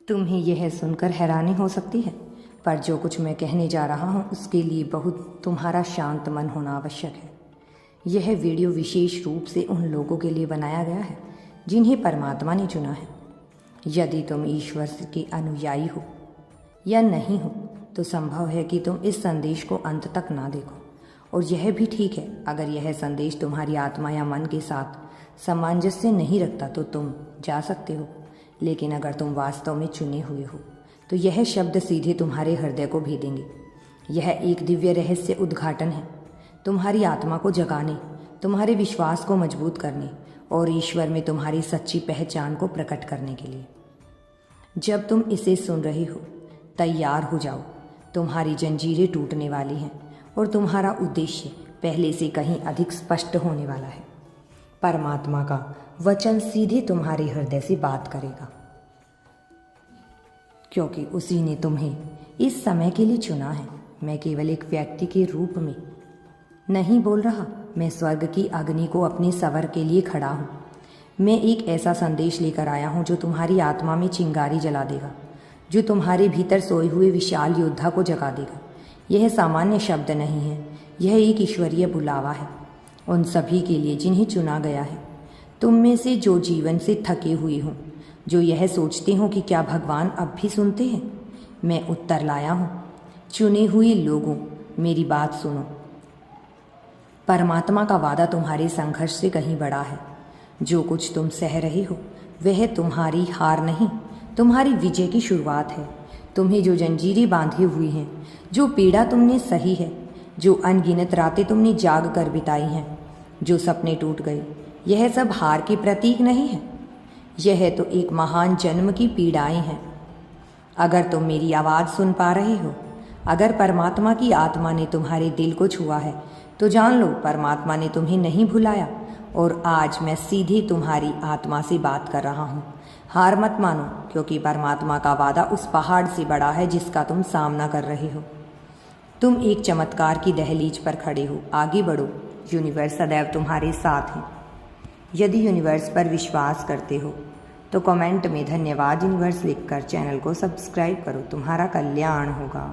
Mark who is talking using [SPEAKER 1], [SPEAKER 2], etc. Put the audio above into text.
[SPEAKER 1] तुम्हें यह सुनकर हैरानी हो सकती है, पर जो कुछ मैं कहने जा रहा हूँ उसके लिए बहुत तुम्हारा शांत मन होना आवश्यक है। यह वीडियो विशेष रूप से उन लोगों के लिए बनाया गया है जिन्हें परमात्मा ने चुना है। यदि तुम ईश्वर के अनुयायी हो या नहीं हो तो संभव है कि तुम इस संदेश को अंत तक ना देखो, और यह भी ठीक है अगर यह संदेश तुम्हारी आत्मा या मन के साथ सामंजस्य नहीं रखता तो तुम जा सकते हो। लेकिन अगर तुम वास्तव में चुने हुए हो तो यह शब्द सीधे तुम्हारे हृदय को भेदेंगे। यह एक दिव्य रहस्य उद्घाटन है, तुम्हारी आत्मा को जगाने, तुम्हारे विश्वास को मजबूत करने और ईश्वर में तुम्हारी सच्ची पहचान को प्रकट करने के लिए। जब तुम इसे सुन रहे हो तैयार हो जाओ, तुम्हारी जंजीरें टूटने वाली हैं और तुम्हारा उद्देश्य पहले से कहीं अधिक स्पष्ट होने वाला है। परमात्मा का वचन सीधे तुम्हारे हृदय से बात करेगा, क्योंकि उसी ने तुम्हें इस समय के लिए चुना है। मैं केवल एक व्यक्ति के रूप में नहीं बोल रहा, मैं स्वर्ग की अग्नि को अपने सवर के लिए खड़ा हूँ। मैं एक ऐसा संदेश लेकर आया हूँ जो तुम्हारी आत्मा में चिंगारी जला देगा, जो तुम्हारे भीतर सोए हुए विशाल योद्धा को जगा देगा। यह सामान्य शब्द नहीं है, यह एक ईश्वरीय बुलावा है उन सभी के लिए जिन्हें चुना गया है। तुम में से जो जीवन से थके हुए हों, जो यह सोचते हो कि क्या भगवान अब भी सुनते हैं, मैं उत्तर लाया हूँ। चुने हुए लोगों, मेरी बात सुनो। परमात्मा का वादा तुम्हारे संघर्ष से कहीं बड़ा है। जो कुछ तुम सह रहे हो वह तुम्हारी हार नहीं, तुम्हारी विजय की शुरुआत है। तुम्हें जो जंजीरें बांधे हुई हैं, जो पीड़ा तुमने सही है, जो अनगिनत रातें तुमने जाग कर बिताई हैं, जो सपने टूट गए, यह सब हार के प्रतीक नहीं है। यह तो एक महान जन्म की पीड़ाएं हैं। अगर तुम मेरी आवाज़ सुन पा रहे हो, अगर परमात्मा की आत्मा ने तुम्हारे दिल को छुआ है, तो जान लो परमात्मा ने तुम्हें नहीं भुलाया और आज मैं सीधे तुम्हारी आत्मा से बात कर रहा हूँ। हार मत मानो, क्योंकि परमात्मा का वादा उस पहाड़ से बड़ा है जिसका तुम सामना कर रहे हो। तुम एक चमत्कार की दहलीज पर खड़े हो। आगे बढ़ो, यूनिवर्स सदैव तुम्हारे साथ है। यदि यूनिवर्स पर विश्वास करते हो तो कमेंट में धन्यवाद यूनिवर्स लिखकर चैनल को सब्सक्राइब करो। तुम्हारा कल्याण होगा।